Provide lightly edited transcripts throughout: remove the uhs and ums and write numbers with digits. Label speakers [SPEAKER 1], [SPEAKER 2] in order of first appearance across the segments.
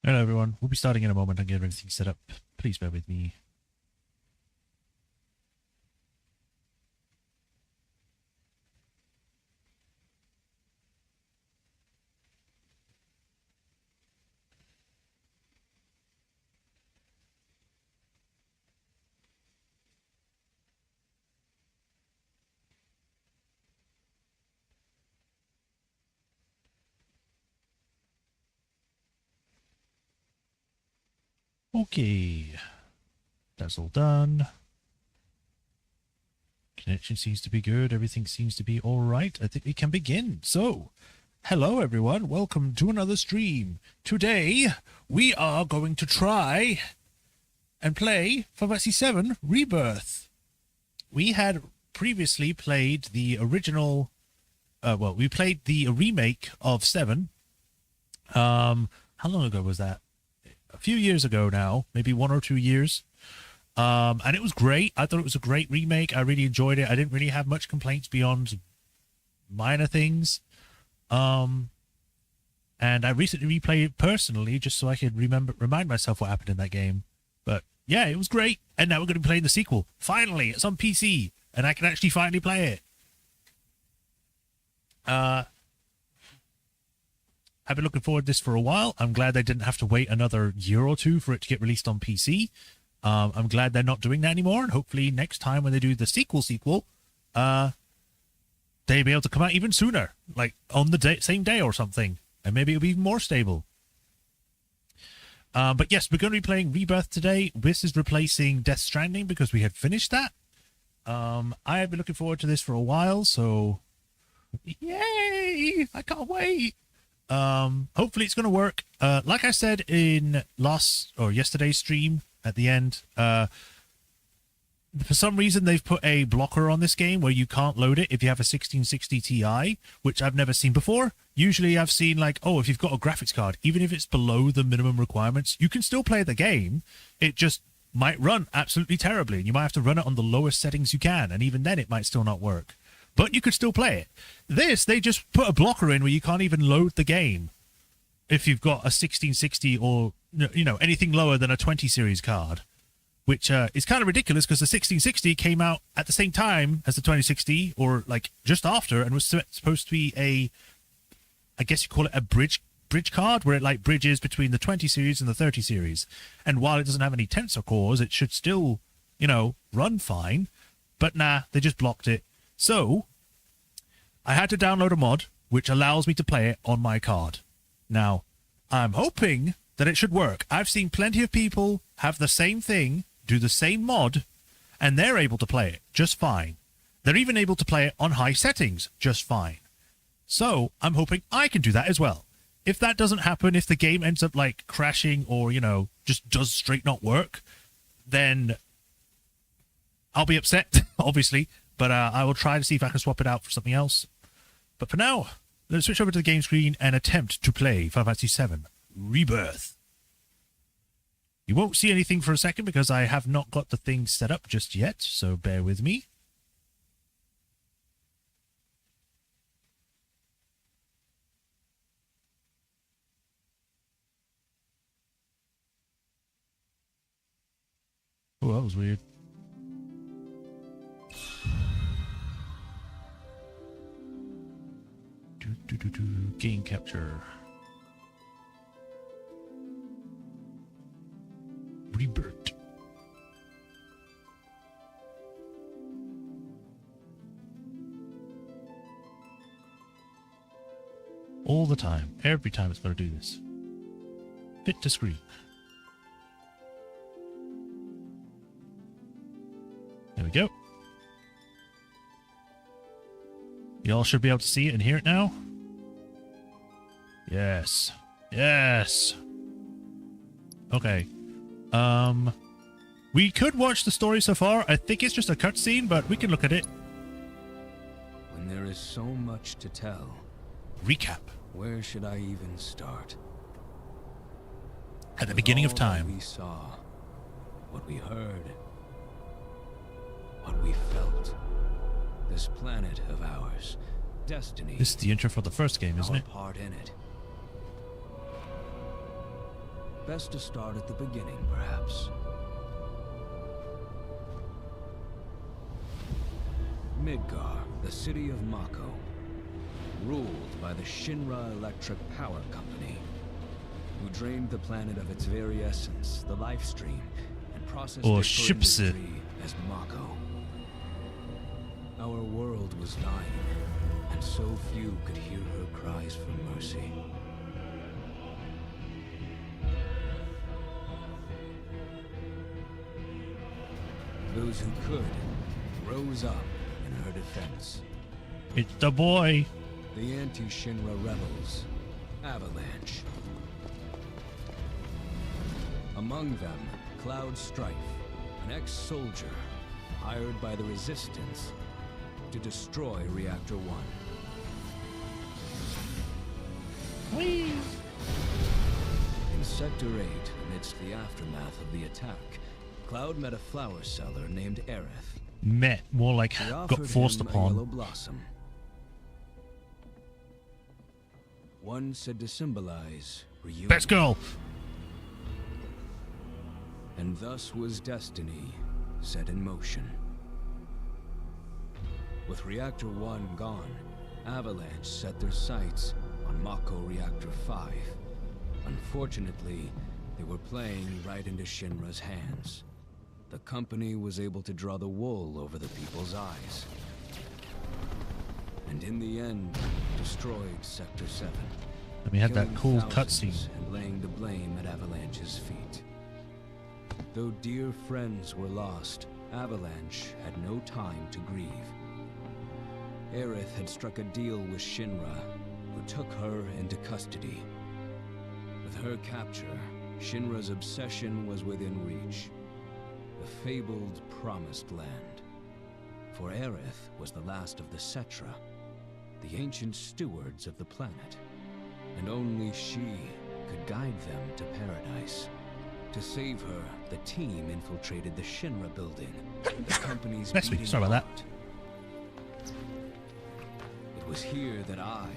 [SPEAKER 1] Hello everyone, we'll be starting in a moment and get everything set up. Please bear with me. Okay, that's all done. Connection seems to be good. Everything seems to be all right. I think we can begin. So, hello everyone. Welcome to another stream. Today, we are going to try and play VII Rebirth. We had previously played the original... we played the remake of 7. How long ago was that? A few years ago now, maybe 1 or 2 years. And it was great. I thought it was a great remake. I really enjoyed it. I didn't really have much complaints beyond minor things. And I recently replayed it personally just so I could remind myself what happened in that game. But yeah, it was great. And now we're going to be playing the sequel. Finally, it's on PC, and I can actually finally play it. I've been looking forward to this for a while. I'm glad they didn't have to wait another year or two for it to get released on PC. I'm glad they're not doing that anymore, and hopefully next time when they do the sequel, they'll be able to come out even sooner, like on the same day or something, and maybe it'll be even more stable. But yes, we're going to be playing Rebirth today. This is replacing Death Stranding because we had finished that. I have been looking forward to this for a while, so yay! I can't wait. Hopefully it's going to work. Like I said in yesterday's stream at the end, for some reason they've put a blocker on this game where you can't load it if you have a 1660 Ti, which I've never seen before. Usually I've seen like, oh, if you've got a graphics card, even if it's below the minimum requirements, you can still play the game. It just might run absolutely terribly, and you might have to run it on the lowest settings you can, and even then it might still not work. But you could still play it. They just put a blocker in where you can't even load the game if you've got a 1660 or, anything lower than a 20 series card, which is kind of ridiculous because the 1660 came out at the same time as the 2060, or like just after, and was supposed to be I guess you call it a bridge card, where it like bridges between the 20 series and the 30 series. And while it doesn't have any tensor cores, it should still, run fine. But nah, they just blocked it. So, I had to download a mod which allows me to play it on my card. Now, I'm hoping that it should work. I've seen plenty of people have the same thing, do the same mod, and they're able to play it just fine. They're even able to play it on high settings just fine. So, I'm hoping I can do that as well. If that doesn't happen, if the game ends up like crashing or, just does straight not work, then I'll be upset, obviously. But I will try to see if I can swap it out for something else. But for now, let's switch over to the game screen and attempt to play VII Rebirth. You won't see anything for a second because I have not got the thing set up just yet, so bear with me. Oh, that was weird. Game capture. Rebirth. All the time. Every time it's going to do this. Fit to screen. There we go. Y'all should be able to see it and hear it now. Yes. Yes. Okay. We could watch the story so far. I think it's just a cutscene, but we can look at it.
[SPEAKER 2] When there is so much to tell.
[SPEAKER 1] Recap.
[SPEAKER 2] Where should I even start?
[SPEAKER 1] At the beginning of time.
[SPEAKER 2] What we saw, what we heard, what we felt. This planet of ours, destiny.
[SPEAKER 1] This is the intro for the first game, isn't it?
[SPEAKER 2] Part in it. Best to start at the beginning, perhaps. Midgar, the city of Mako, ruled by the Shinra Electric Power Company, who drained the planet of its very essence, the Livestream, and processed
[SPEAKER 1] Or
[SPEAKER 2] it for
[SPEAKER 1] ships it.
[SPEAKER 2] industry as Mako. Our world was dying, and so few could hear her cries for mercy. Those who could rose up in her defense.
[SPEAKER 1] It's the boy.
[SPEAKER 2] The anti-Shinra rebels, Avalanche. Among them, Cloud Strife, an ex-soldier hired by the Resistance to destroy Reactor 1.
[SPEAKER 1] Whee!
[SPEAKER 2] In Sector 8, amidst the aftermath of the attack, Cloud met a flower seller named Aerith.
[SPEAKER 1] Met, more like
[SPEAKER 2] He
[SPEAKER 1] got
[SPEAKER 2] offered
[SPEAKER 1] forced
[SPEAKER 2] him a yellow
[SPEAKER 1] upon.
[SPEAKER 2] blossom. One said to symbolize reunion.
[SPEAKER 1] Best girl.
[SPEAKER 2] And thus was destiny set in motion. With Reactor 1 gone, Avalanche set their sights on Mako Reactor 5. Unfortunately, they were playing right into Shinra's hands. The company was able to draw the wool over the people's eyes. And in the end, destroyed Sector 7.
[SPEAKER 1] And we had that
[SPEAKER 2] killing
[SPEAKER 1] cool
[SPEAKER 2] thousands
[SPEAKER 1] cutscene.
[SPEAKER 2] and laying the blame at Avalanche's feet. Though dear friends were lost, Avalanche had no time to grieve. Aerith had struck a deal with Shinra, who took her into custody. With her capture, Shinra's obsession was within reach. The fabled Promised Land. For Aerith was the last of the Cetra, the ancient stewards of the planet. And only she could guide them to paradise. To save her, the team infiltrated the Shinra building, the company's
[SPEAKER 1] Next week,
[SPEAKER 2] beating
[SPEAKER 1] sorry about
[SPEAKER 2] heart. It was here that I,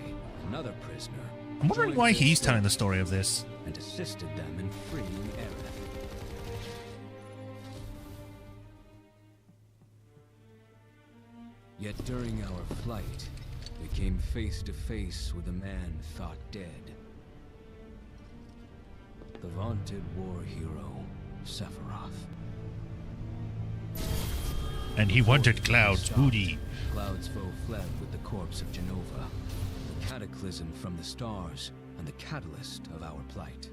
[SPEAKER 2] another prisoner,
[SPEAKER 1] I'm wondering
[SPEAKER 2] joined
[SPEAKER 1] why
[SPEAKER 2] their
[SPEAKER 1] he's telling the
[SPEAKER 2] forces
[SPEAKER 1] story of this.
[SPEAKER 2] and assisted them in freeing Aerith. Yet during our flight, we came face to face with a man thought dead. The vaunted war hero, Sephiroth.
[SPEAKER 1] And he wanted
[SPEAKER 2] Before
[SPEAKER 1] Cloud's
[SPEAKER 2] stopped,
[SPEAKER 1] booty.
[SPEAKER 2] Cloud's foe fled with the corpse of Genova, the cataclysm from the stars, and the catalyst of our plight.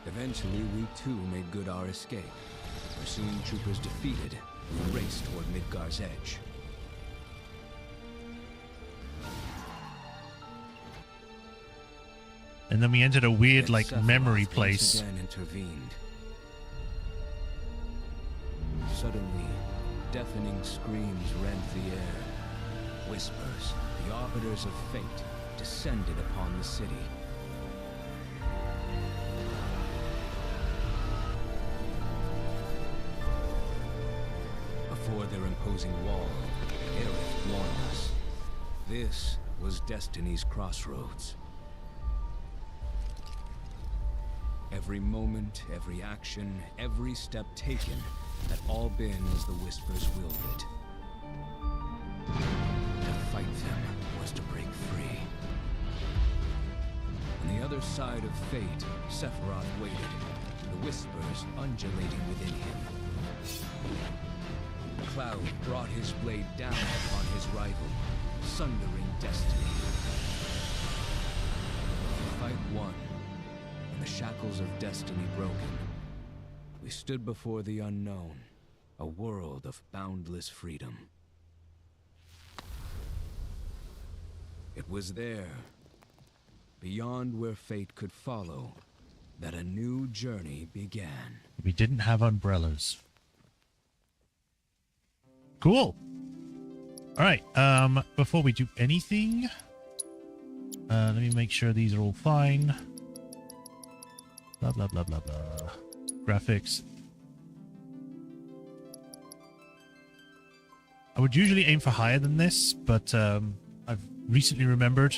[SPEAKER 2] Eventually, we too made good our escape. Our soon troopers defeated, we raced toward Midgar's edge.
[SPEAKER 1] And then we entered a weird,
[SPEAKER 2] Yet
[SPEAKER 1] like,
[SPEAKER 2] Sephiroth
[SPEAKER 1] memory
[SPEAKER 2] once
[SPEAKER 1] place.
[SPEAKER 2] again intervened. Suddenly, deafening screams rent the air. Whispers, the arbiters of fate, descended upon the city. Before their imposing wall, Aerith warned us. This was Destiny's crossroads. Every moment, every action, every step taken had all been as the Whispers willed it. To fight them was to break free. On the other side of fate, Sephiroth waited, the Whispers undulating within him. Cloud brought his blade down upon his rival, sundering destiny. The fight won, and the shackles of destiny broken. We stood before the unknown, a world of boundless freedom. It was there, beyond where fate could follow, that a new journey began.
[SPEAKER 1] We didn't have umbrellas. Cool. All right. Before we do anything, let me make sure these are all fine. Blah blah blah blah blah. Graphics. I would usually aim for higher than this, but I've recently remembered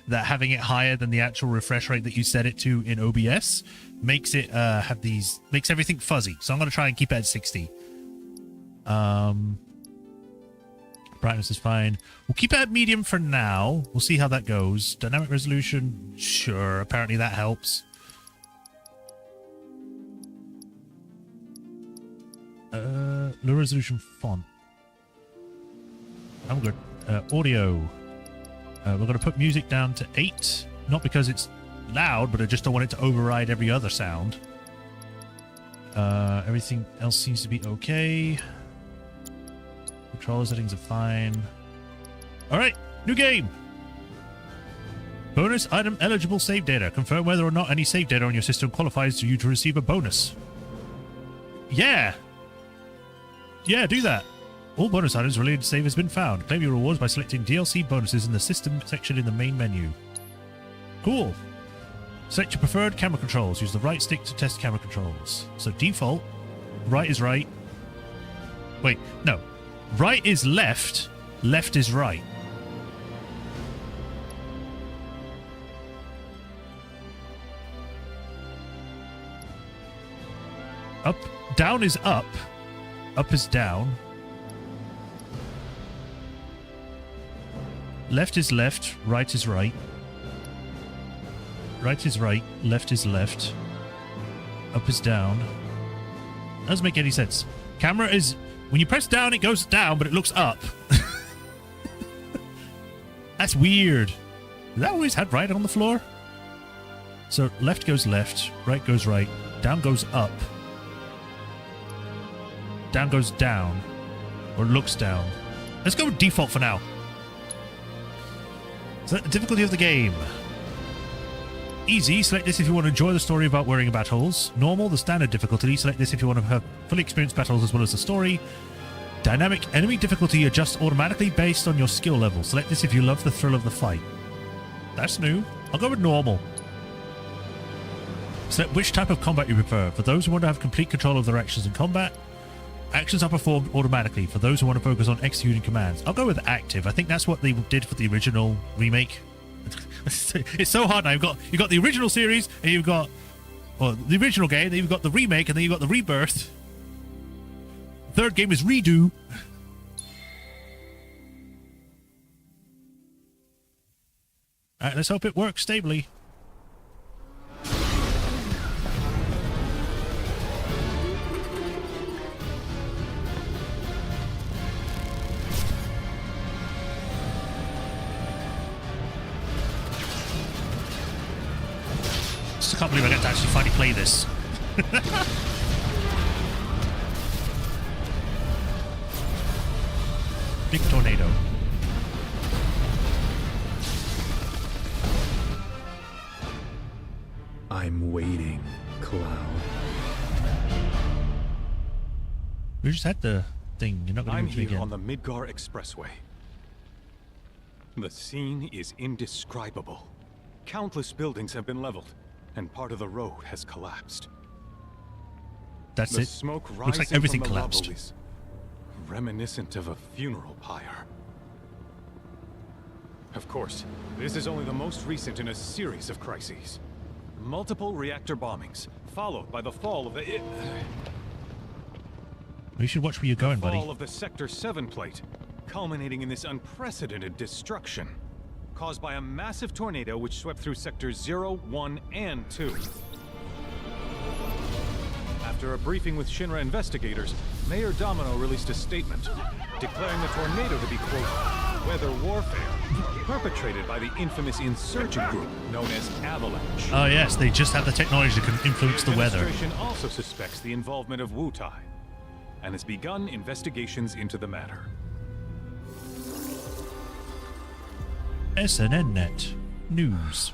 [SPEAKER 1] that having it higher than the actual refresh rate that you set it to in OBS makes it makes everything fuzzy. So I'm going to try and keep it at 60. Brightness is fine. We'll keep it at medium for now. We'll see how that goes. Dynamic resolution, sure. Apparently that helps. Low resolution font. I'm good. Audio. We're going to put music down to 8. Not because it's loud, but I just don't want it to override every other sound. Everything else seems to be okay. Controller settings are fine. Alright, new game! Bonus item eligible save data. Confirm whether or not any save data on your system qualifies you to receive a bonus. Yeah! Yeah, do that. All bonus items related to save has been found. Claim your rewards by selecting DLC bonuses in the system section in the main menu. Cool. Select your preferred camera controls. Use the right stick to test camera controls. So default, right is right. Wait, no. Right is left, left is right. Up, down is up is down. Left is left, right is right. Right is right, left is left. Up is down. Doesn't make any sense. Camera is... When you press down, it goes down, but it looks up. That's weird. Did that always have right on the floor? So left goes left, right goes right, down goes up. Down goes down. Or looks down. Let's go with default for now. So the difficulty of the game. Easy, select this if you want to enjoy the story about worrying battles. Normal, the standard difficulty. Select this if you want to have fully experienced battles as well as the story. Dynamic enemy difficulty adjusts automatically based on your skill level. Select this if you love the thrill of the fight. That's new. I'll go with normal. Select which type of combat you prefer. For those who want to have complete control of their actions in combat, actions are performed automatically. For those who want to focus on executing commands, I'll go with active. I think that's what they did for the original remake. It's so hard now. You've got the original series, and you've got the original game, then you've got the remake, and then you've got the rebirth. The third game is redo. Alright, let's hope it works stably. I can't believe I get to actually finally play this. Big tornado.
[SPEAKER 3] I'm waiting, Cloud.
[SPEAKER 1] We just had the thing. You're not going to do it again.
[SPEAKER 4] I'm here on the Midgar Expressway. The scene is indescribable. Countless buildings have been leveled, and part of the road has collapsed.
[SPEAKER 1] That's
[SPEAKER 4] the
[SPEAKER 1] it.
[SPEAKER 4] Smoke
[SPEAKER 1] Looks like everything collapsed.
[SPEAKER 4] is reminiscent of a funeral pyre. Of course, this is only the most recent in a series of crises. Multiple reactor bombings, followed by the fall of the...
[SPEAKER 1] You should watch where you're going, buddy.
[SPEAKER 4] The fall of the Sector 7 plate, culminating in this unprecedented destruction, caused by a massive tornado which swept through Sectors 0, 1, and 2. After a briefing with Shinra investigators, Mayor Domino released a statement, declaring the tornado to be, quote, weather warfare, perpetrated by the infamous insurgent group known as Avalanche.
[SPEAKER 1] Oh yes, they just have the technology that can influence the weather.
[SPEAKER 4] The administration also suspects the involvement of Wutai, and has begun investigations into the matter.
[SPEAKER 1] SNNet News.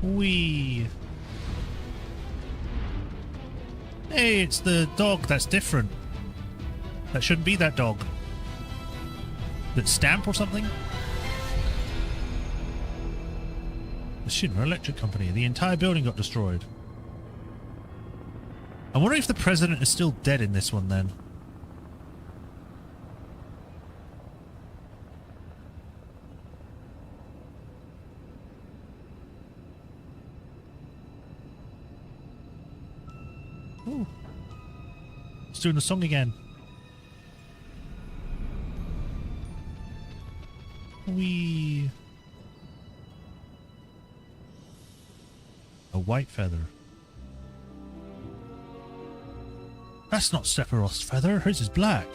[SPEAKER 1] Wee. Hey, it's the dog that's different. That shouldn't be that dog. That Stamp or something? The Shinra Electric Company. The entire building got destroyed. I wonder if the president is still dead in this one then. It's doing the song again. Wee. A white feather. That's not Sephiroth's feather. Hers is black.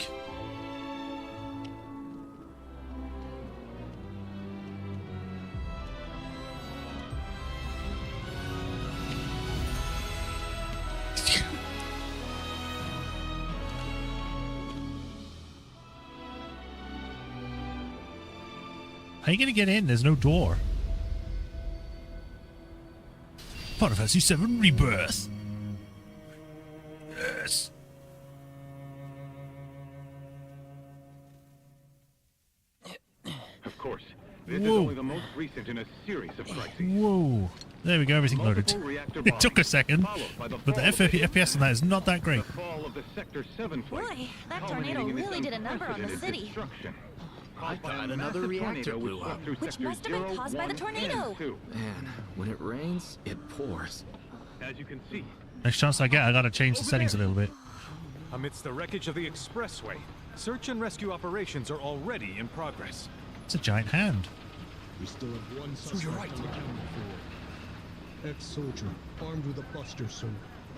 [SPEAKER 1] How are you going to get in? There's no door. Final Fantasy VII Rebirth. Yes.
[SPEAKER 4] Of course, this is only the most recent in a series of crises.
[SPEAKER 1] Whoa. There we go, everything loaded. It took a second, but the FPS on that is not that great.
[SPEAKER 4] The fall of the Sector 7 flight,
[SPEAKER 5] Boy, that tornado really did a number on the city.
[SPEAKER 4] Destruction.
[SPEAKER 6] I thought another reactor blew up.
[SPEAKER 5] Which must have been caused by the tornado.
[SPEAKER 6] Man, when it rains, it pours.
[SPEAKER 4] As you can see,
[SPEAKER 1] Next chance I get, I gotta change the settings a little bit.
[SPEAKER 4] amidst the wreckage of the expressway, search and rescue operations are already in progress.
[SPEAKER 1] It's a giant hand.
[SPEAKER 7] We still have one suspect on the counter for ex-soldier, armed with a buster sword.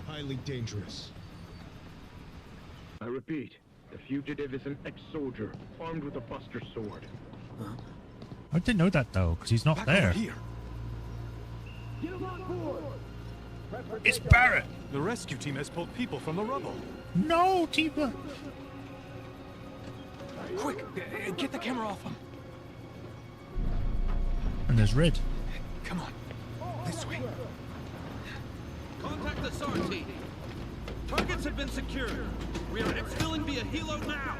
[SPEAKER 7] Highly dangerous.
[SPEAKER 8] I repeat, the fugitive is an ex-soldier, armed with a buster sword.
[SPEAKER 1] I didn't know that though, because he's not
[SPEAKER 4] Back
[SPEAKER 1] there.
[SPEAKER 4] over here.
[SPEAKER 1] It's Barrett!
[SPEAKER 4] The rescue team has pulled people from the rubble.
[SPEAKER 1] No, Tifa!
[SPEAKER 4] Quick, get the camera off him.
[SPEAKER 1] And there's Red.
[SPEAKER 4] Come on, this way.
[SPEAKER 9] Contact the SAR team. Targets have been secured. We are exfilling via helo now.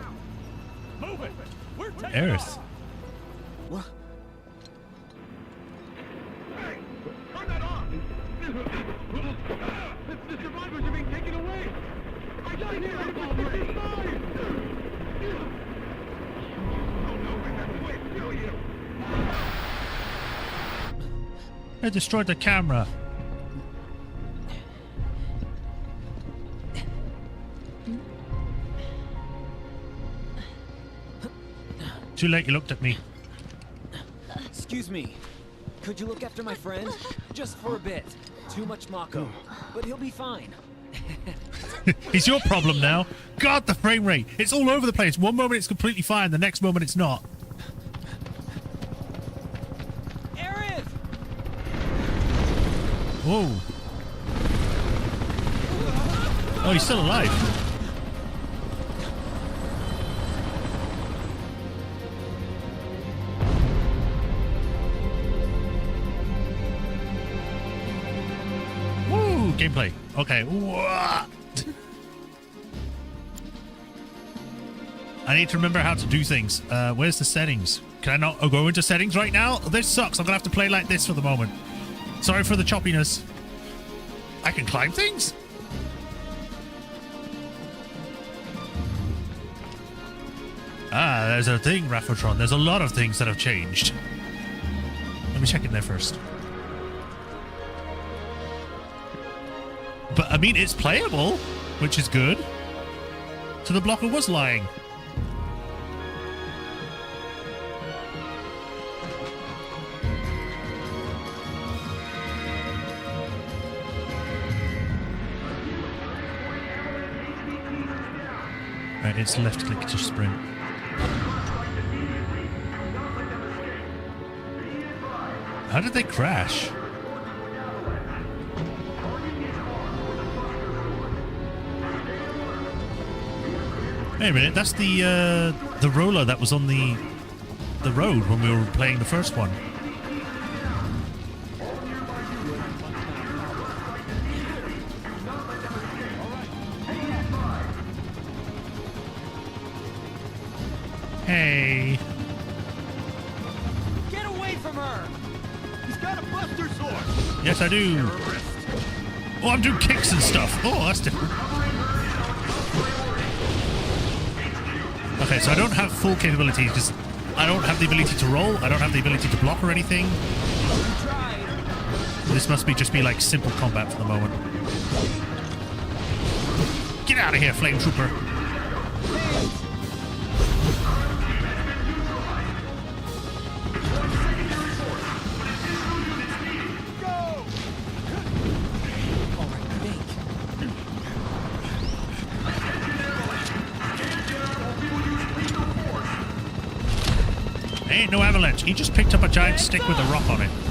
[SPEAKER 9] Move it. We're taking
[SPEAKER 1] Aerith.
[SPEAKER 9] off.
[SPEAKER 6] What?
[SPEAKER 8] Hey! Turn that off! The survivors are being taken away! I got here! I'm already! Oh no, I have to quit! Kill you!
[SPEAKER 1] They destroyed the camera. Too late, you looked at me.
[SPEAKER 10] Excuse me. Could you look after my friend? Just for a bit. Too much Mako. But he'll be fine.
[SPEAKER 1] It's your problem now. God, the frame rate. It's all over the place. One moment it's completely fine, the next moment it's not.
[SPEAKER 10] Aerith!
[SPEAKER 1] Whoa. Oh, he's still alive. Woo! Gameplay. Okay. What? I need to remember how to do things. Where's the settings? Can I not go into settings right now? This sucks. I'm gonna have to play like this for the moment. Sorry for the choppiness. I can climb things? Ah, there's a thing, Raphotron. There's a lot of things that have changed. Let me check in there first. But, I mean, it's playable, which is good. So the blocker was lying. Right, it's left click to sprint. How did they crash? Wait a minute, that's the roller that was on the road when we were playing the first one. Hey.
[SPEAKER 10] Get away from her!
[SPEAKER 9] He's got a buster sword.
[SPEAKER 1] Yes, I do. Oh, I'm doing kicks and stuff. Oh, that's different. Okay, so I don't have full capability because I don't have the ability to roll. I don't have the ability to block or anything. This must be just be like simple combat for the moment. Get out of here, flame trooper. Ain't no avalanche. He just picked up a giant stick with a rock on it.